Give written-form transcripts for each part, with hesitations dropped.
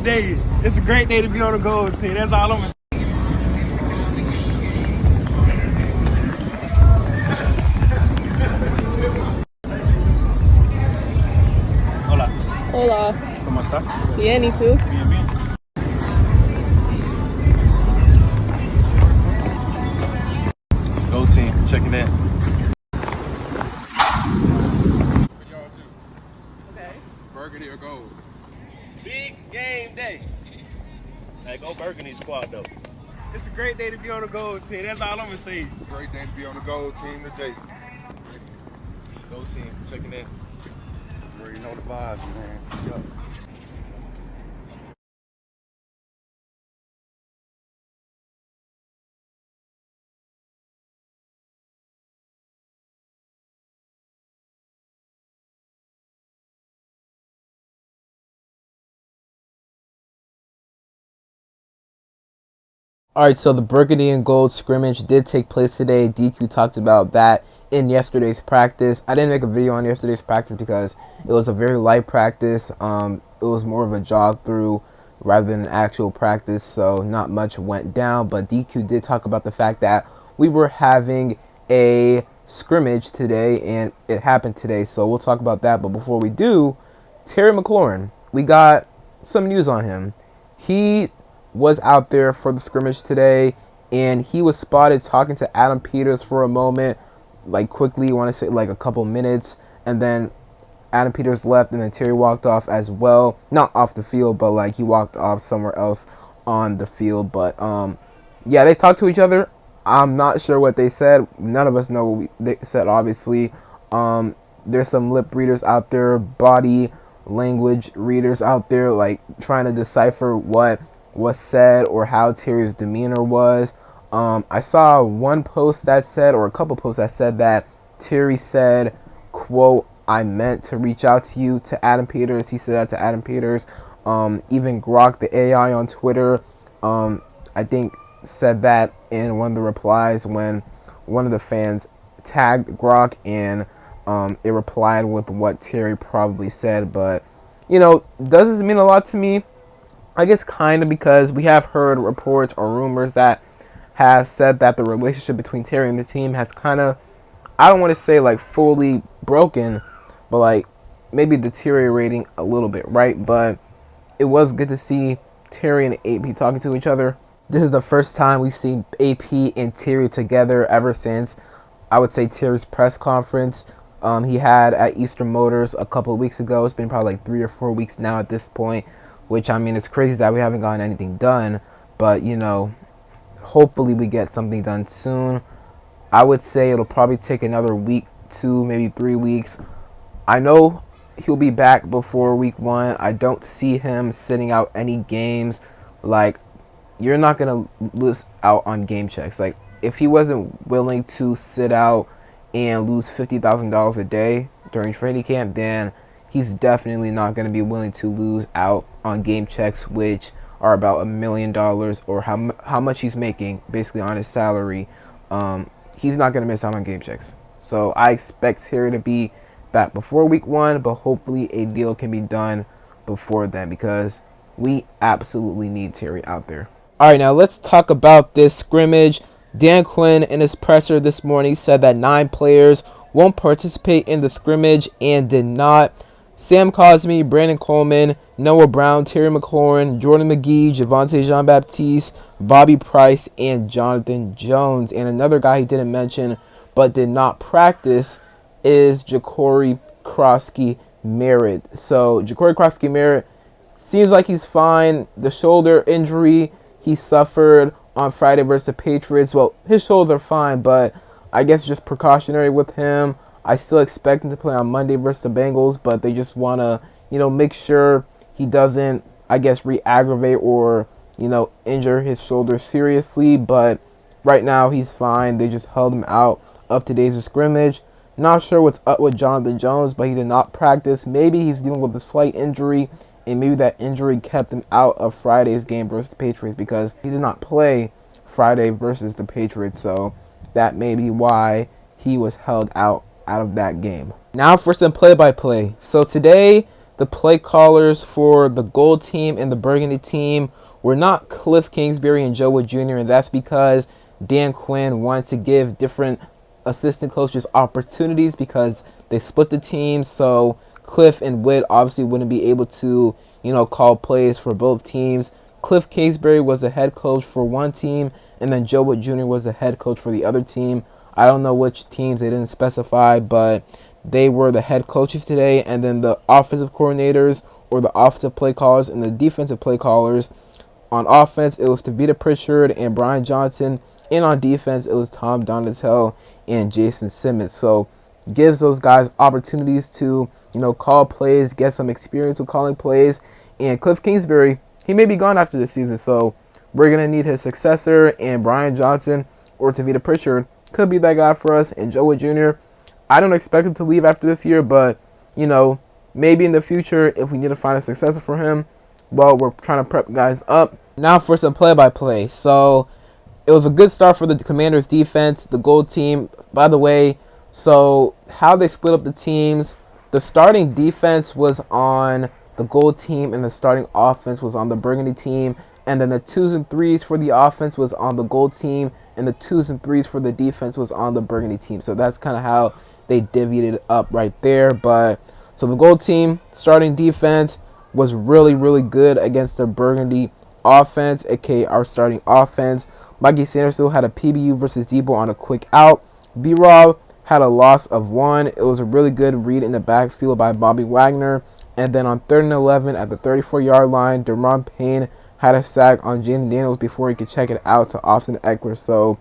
great day. It's a great day to be on the gold team. That's all I'm gonna say. Hola. Hola. ¿Cómo estás? Bien, ¿y tú? Bien, bien. Gold team, checking in. For y'all too. Okay. Burgundy or gold? Big game day. Hey, go Burgundy squad though. It's a great day to be on the gold team. That's all I'm gonna say. Great day to be on the gold team today. Gold team, checking in. You already know the vibes, man. Yup. Alright, so the Burgundy and Gold scrimmage did take place today. DQ talked about that in yesterday's practice. I didn't make a video on yesterday's practice because it was a very light practice. It was more of a jog through rather than an actual practice, so not much went down. But DQ did talk about the fact that we were having a scrimmage today, and it happened today, so we'll talk about that. But before we do, Terry McLaurin, we got some news on him. He was out there for the scrimmage today, and he was spotted talking to Adam Peters for a moment, like quickly, I want to say like a couple minutes, and then Adam Peters left, and then Terry walked off as well. Not off the field, but like he walked off somewhere else on the field. But yeah, they talked to each other. I'm not sure what they said. None of us know what they said, obviously. There's some lip readers out there, body language readers out there, like trying to decipher what was said or how Terry's demeanor was. I saw one post that said, or a couple posts that said that Terry said, quote, "I meant to reach out to you," to Adam Peters. He said that to Adam Peters. Even Grok, the AI on Twitter, I think said that in one of the replies when one of the fans tagged Grok, and it replied with what Terry probably said. But, you know, does this mean a lot to me? I guess kind of, because we have heard reports or rumors that have said that the relationship between Terry and the team has kind of, I don't want to say like fully broken, but like maybe deteriorating a little bit, right? But it was good to see Terry and AP talking to each other. This is the first time we've seen AP and Terry together ever since, I would say, Terry's press conference he had at Eastern Motors a couple of weeks ago. It's been probably like 3 or 4 weeks now at this point, which, I mean, it's crazy that we haven't gotten anything done. But, you know, hopefully we get something done soon. I would say it'll probably take another week, 2, maybe 3 weeks. I know he'll be back before week 1. I don't see him sitting out any games. Like, you're not going to lose out on game checks. Like, if he wasn't willing to sit out and lose $50,000 a day during training camp, then he's definitely not going to be willing to lose out on game checks, which are about $1 million, or how much he's making basically on his salary. He's not going to miss out on game checks. So I expect Terry to be back before week 1, but hopefully a deal can be done before then, because we absolutely need Terry out there. All right, now let's talk about this scrimmage. Dan Quinn, in his presser this morning, said that 9 players won't participate in the scrimmage and did not. Sam Cosmi, Brandon Coleman, Noah Brown, Terry McLaurin, Jordan McGee, Javonte Jean-Baptiste, Bobby Price, and Jonathan Jones. And another guy he didn't mention but did not practice is Ja'Cory Krosky-Merritt. So Ja'Cory Krosky-Merritt seems like he's fine. The shoulder injury he suffered on Friday versus the Patriots, well, his shoulders are fine, but I guess just precautionary with him. I still expect him to play on Monday versus the Bengals, but they just want to, you know, make sure he doesn't, I guess, re-aggravate or, you know, injure his shoulder seriously. But right now he's fine. They just held him out of today's scrimmage. Not sure what's up with Jonathan Jones, but he did not practice. Maybe he's dealing with a slight injury, and maybe that injury kept him out of Friday's game versus the Patriots, because he did not play Friday versus the Patriots. So that may be why he was held out of that game. Now for some play-by-play. So today, the the play callers for the gold team and the burgundy team were not Cliff Kingsbury and Joe Wood Jr., and that's because Dan Quinn wanted to give different assistant coaches opportunities because they split the teams. So Cliff and Wood obviously wouldn't be able to, call plays for both teams. Cliff Kingsbury was the head coach for one team, and then Joe Wood Jr. was the head coach for the other team. I don't know which teams, they didn't specify, but they were the head coaches today. And then the offensive coordinators, or the offensive play callers, and the defensive play callers. On offense, it was Tavita Pritchard and Brian Johnson. And on defense, it was Tom Donatel and Jason Simmons. So gives those guys opportunities to, call plays, get some experience with calling plays. And Cliff Kingsbury, he may be gone after this season, so we're going to need his successor. And Brian Johnson or Tavita Pritchard could be that guy for us. And Joe Wood Jr., I don't expect him to leave after this year, but, maybe in the future, if we need to find a successor for him, well, we're trying to prep guys up. Now for some play-by-play. So it was a good start for the Commanders defense, the gold team. By the way, so how they split up the teams, the starting defense was on the gold team and the starting offense was on the burgundy team. And then the 2s and 3s for the offense was on the gold team, and the 2s and 3s for the defense was on the burgundy team. So that's kind of how they divvied it up right there. But so the gold team starting defense was really, really good against the burgundy offense, aka our starting offense. Mikey Sanderson had a PBU versus Debo on a quick out. B-Rob had a loss of 1. It was a really good read in the backfield by Bobby Wagner. And then on 3rd and 11 at the 34-yard line, Deron Payne had a sack on Jaden Daniels before he could check it out to Austin Eckler. So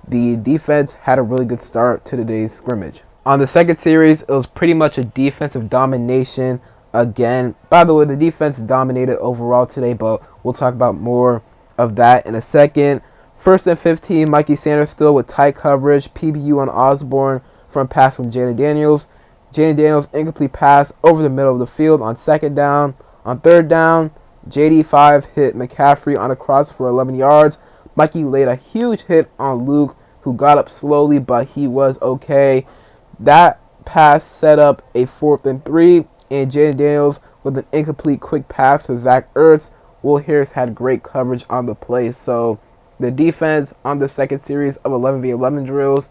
the defense had a really good start to today's scrimmage. On the second series, it was pretty much a defensive domination again. By the way, the defense dominated overall today, but we'll talk about more of that in a second. 1st and 15, Mikey Sanders still with tight coverage. PBU on Osborne from pass from Jaden Daniels. Jaden Daniels incomplete pass over the middle of the field on 2nd down. On 3rd down, JD5 hit McCaffrey on a cross for 11 yards. Mikey laid a huge hit on Luke, who got up slowly, but he was okay. That pass set up a 4th and 3, and Jaden Daniels with an incomplete quick pass to Zach Ertz. Will Harris had great coverage on the play. So the defense on the second series of 11v11 drills,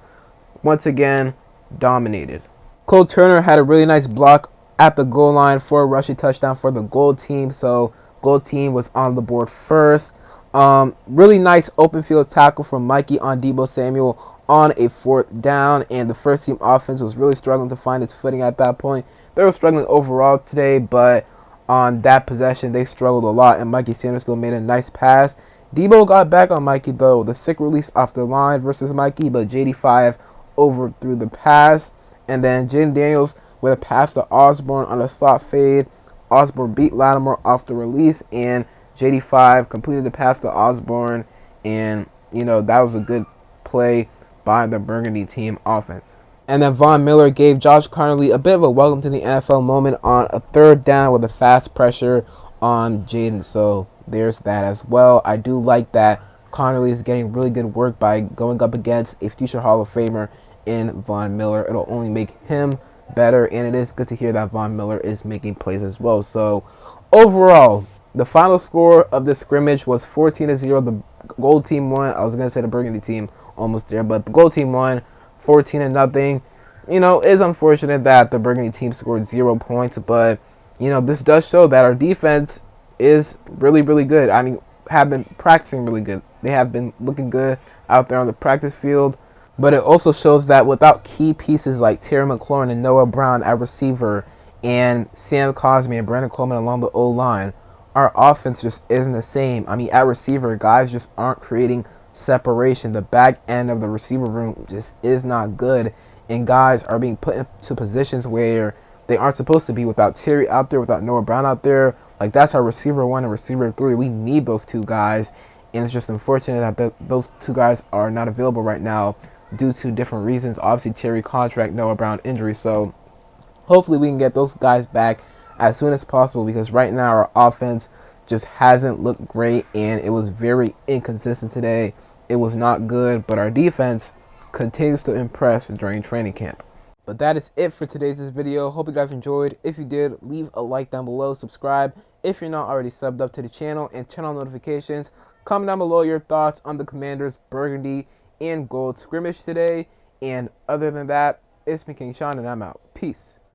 once again, dominated. Cole Turner had a really nice block at the goal line for a rushing touchdown for the gold team. So gold team was on the board first. Really nice open field tackle from Mikey on Debo Samuel on a 4th down. And the first team offense was really struggling to find its footing at that point. They were struggling overall today, but on that possession, they struggled a lot. And Mikey Sanders still made a nice pass. Debo got back on Mikey, though. The sick release off the line versus Mikey, but JD5 overthrew the pass. And then Jaden Daniels with a pass to Osborne on a slot fade. Osborne beat Lattimore off the release, and JD5 completed the pass to Osborne. And, that was a good play by the Burgundy team offense. And then Von Miller gave Josh Connerly a bit of a welcome to the NFL moment on a 3rd down with a fast pressure on Jaden. So there's that as well. I do like that Connerly is getting really good work by going up against a future Hall of Famer in Von Miller. It'll only make him better, and it is good to hear that Von Miller is making plays as well. So overall, the final score of this scrimmage was 14-0. The gold team won. I was going to say the burgundy team, almost there, but the gold team won 14-0. It's unfortunate that the burgundy team scored 0 points, but this does show that our defense is really, really good. I mean, have been practicing really good. They have been looking good out there on the practice field. But it also shows that without key pieces like Terry McLaurin and Noah Brown at receiver and Sam Cosme and Brandon Coleman along the O-line, our offense just isn't the same. I mean, at receiver, guys just aren't creating separation. The back end of the receiver room just is not good. And guys are being put into positions where they aren't supposed to be without Terry out there, without Noah Brown out there. Like, that's our receiver 1 and receiver 3. We need those two guys. And it's just unfortunate that those two guys are not available right now due to different reasons. Obviously, Terry contract, Noah Brown injury. So hopefully we can get those guys back as soon as possible, because right now our offense just hasn't looked great, and it was very inconsistent today. It was not good, but our defense continues to impress during training camp. But that is it for today's video. Hope you guys enjoyed. If you did, leave a like down below, subscribe if you're not already subbed up to the channel, and turn on notifications. Comment down below your thoughts on the Commanders Burgundy and Gold scrimmage today. And other than that, it's me, King Sean, and I'm out. Peace.